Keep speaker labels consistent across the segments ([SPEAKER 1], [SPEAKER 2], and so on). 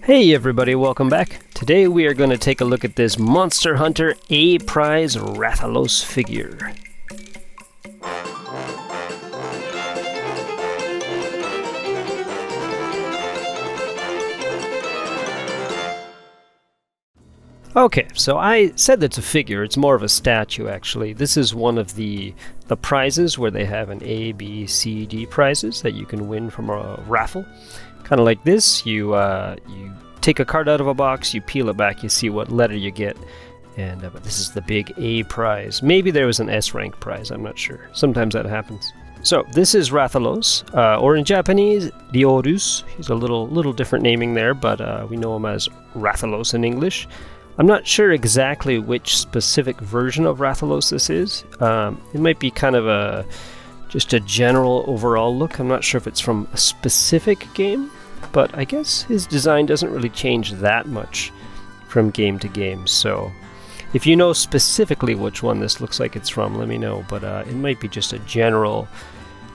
[SPEAKER 1] Hey everybody, welcome back. Today we are going to take a look at this Monster Hunter A Prize Rathalos figure. Okay, so I said it's a figure, it's more of a statue actually. This is one of the prizes where they have an A, B, C, D prizes that you can win from a raffle. Kind of like this, you take a card out of a box, you peel it back, you see what letter you get, and but this is the big A prize. Maybe there was an S rank prize, I'm not sure. Sometimes that happens. So this is Rathalos, or in Japanese, Lio Reus. He's a little different naming there, but we know him as Rathalos in English. I'm not sure exactly which specific version of Rathalos this is. It might be kind of just a general overall look. I'm not sure if it's from a specific game, but I guess his design doesn't really change that much from game to game. So if you know specifically which one this looks like it's from, let me know. But it might be just a general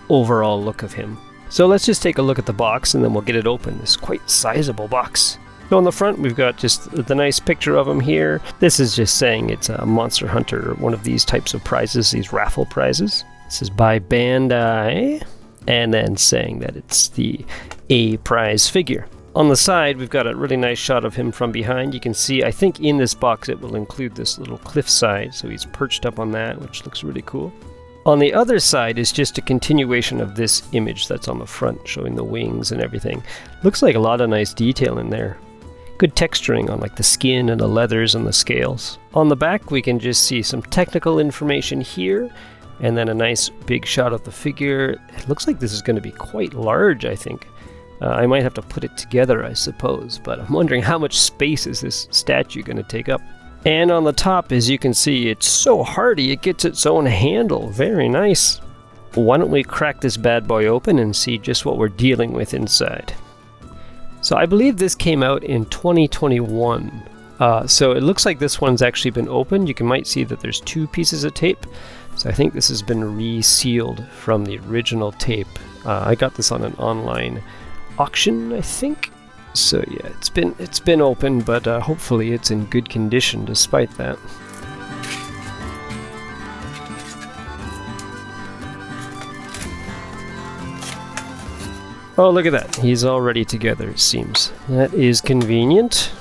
[SPEAKER 1] overall look of him. So let's just take a look at the box and then we'll get it open. This quite sizable box. So on the front, we've got just the nice picture of him here. This is just saying it's a Monster Hunter, one of these types of prizes, these raffle prizes. This is by Bandai, and then saying that it's the A prize figure. On the side, we've got a really nice shot of him from behind. You can see, I think in this box it will include this little cliffside, so he's perched up on that, which looks really cool. On the other side is just a continuation of this image that's on the front, showing the wings and everything. Looks like a lot of nice detail in there. Good texturing on like the skin and the leathers and the scales. On the back we can just see some technical information here, and then a nice big shot of the figure. It looks like this is going to be quite large, I think. I might have to put it together, I suppose, but I'm wondering how much space is this statue going to take up. And on the top, as you can see, it's so hardy, it gets its own handle. Very nice. Why don't we crack this bad boy open and see just what we're dealing with inside. So I believe this came out in 2021. So it looks like this one's actually been opened. You might see that there's two pieces of tape. So I think this has been resealed from the original tape. I got this on an online auction, I think. So yeah, it's been opened, but hopefully it's in good condition despite that. Oh, look at that. He's already together, it seems. That is convenient.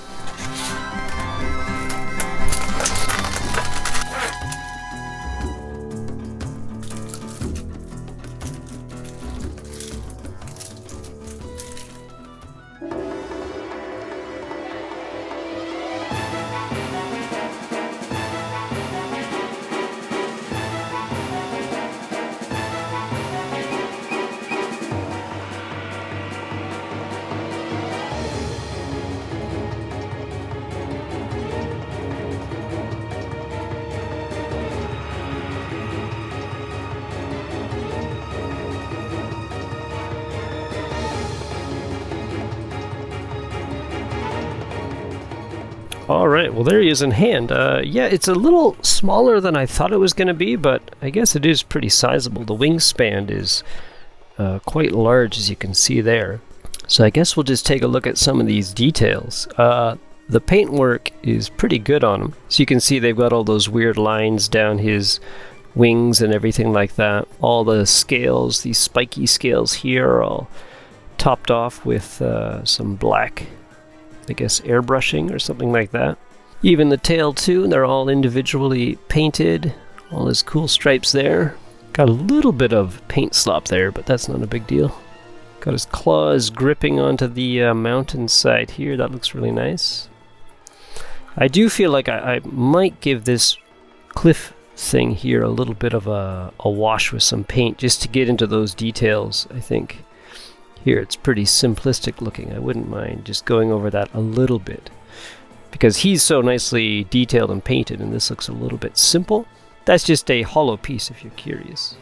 [SPEAKER 1] Alright, well there he is in hand. Yeah, it's a little smaller than I thought it was going to be, but I guess it is pretty sizable. The wingspan is quite large, as you can see there. So I guess we'll just take a look at some of these details. The paintwork is pretty good on him. So you can see they've got all those weird lines down his wings and everything like that. All the scales, these spiky scales here are all topped off with some black, I guess, airbrushing or something like that. Even the tail too, they're all individually painted. All his cool stripes there. Got a little bit of paint slop there, but that's not a big deal. Got his claws gripping onto the mountain side here. That looks really nice. I do feel like I might give this cliff thing here a little bit of a wash with some paint just to get into those details, I think. Here it's pretty simplistic looking. I wouldn't mind just going over that a little bit, because he's so nicely detailed and painted, and this looks a little bit simple. That's just a hollow piece if you're curious.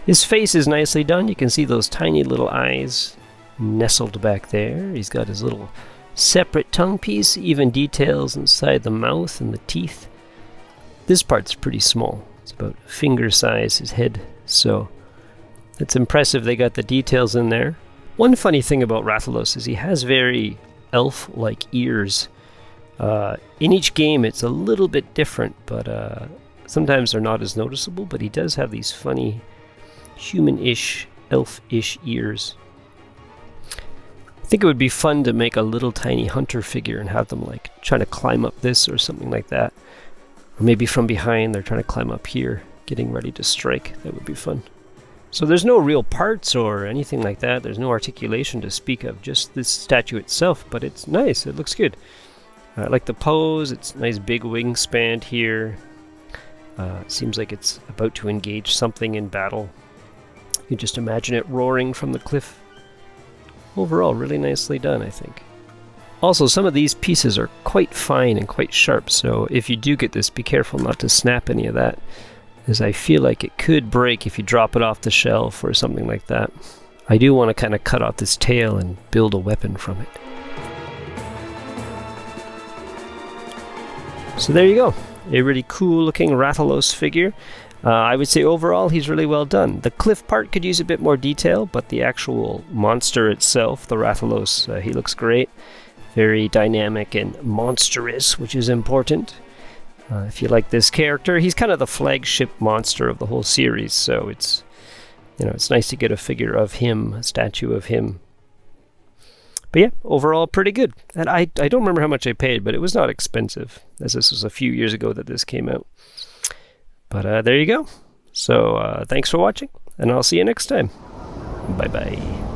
[SPEAKER 1] His face is nicely done. You can see those tiny little eyes nestled back there. He's got his little separate tongue piece, even details inside the mouth and the teeth. This part's pretty small. It's about finger size, his head, so it's impressive they got the details in there. One funny thing about Rathalos is he has very elf-like ears. In each game it's a little bit different, but sometimes they're not as noticeable, but he does have these funny human-ish, elf-ish ears. I think it would be fun to make a little tiny hunter figure and have them like trying to climb up this or something like that. Or maybe from behind they're trying to climb up here, getting ready to strike. That would be fun. So there's no real parts or anything like that. There's no articulation to speak of, just this statue itself, but it's nice. It looks good. I like the pose. It's nice big wingspan here. Seems like it's about to engage something in battle. You can just imagine it roaring from the cliff. Overall, really nicely done, I think. Also, some of these pieces are quite fine and quite sharp, so if you do get this, be careful not to snap any of that, as I feel like it could break if you drop it off the shelf or something like that. I do want to kind of cut off this tail and build a weapon from it. So there you go. A really cool looking Rathalos figure. I would say overall he's really well done. The cliff part could use a bit more detail, but the actual monster itself, the Rathalos, he looks great. Very dynamic and monstrous, which is important. If you like this character, he's kind of the flagship monster of the whole series, so it's nice to get a figure of him, a statue of him. But yeah, overall pretty good. And I don't remember how much I paid, but it was not expensive, as this was a few years ago that this came out. But there you go. So thanks for watching, and I'll see you next time. Bye-bye.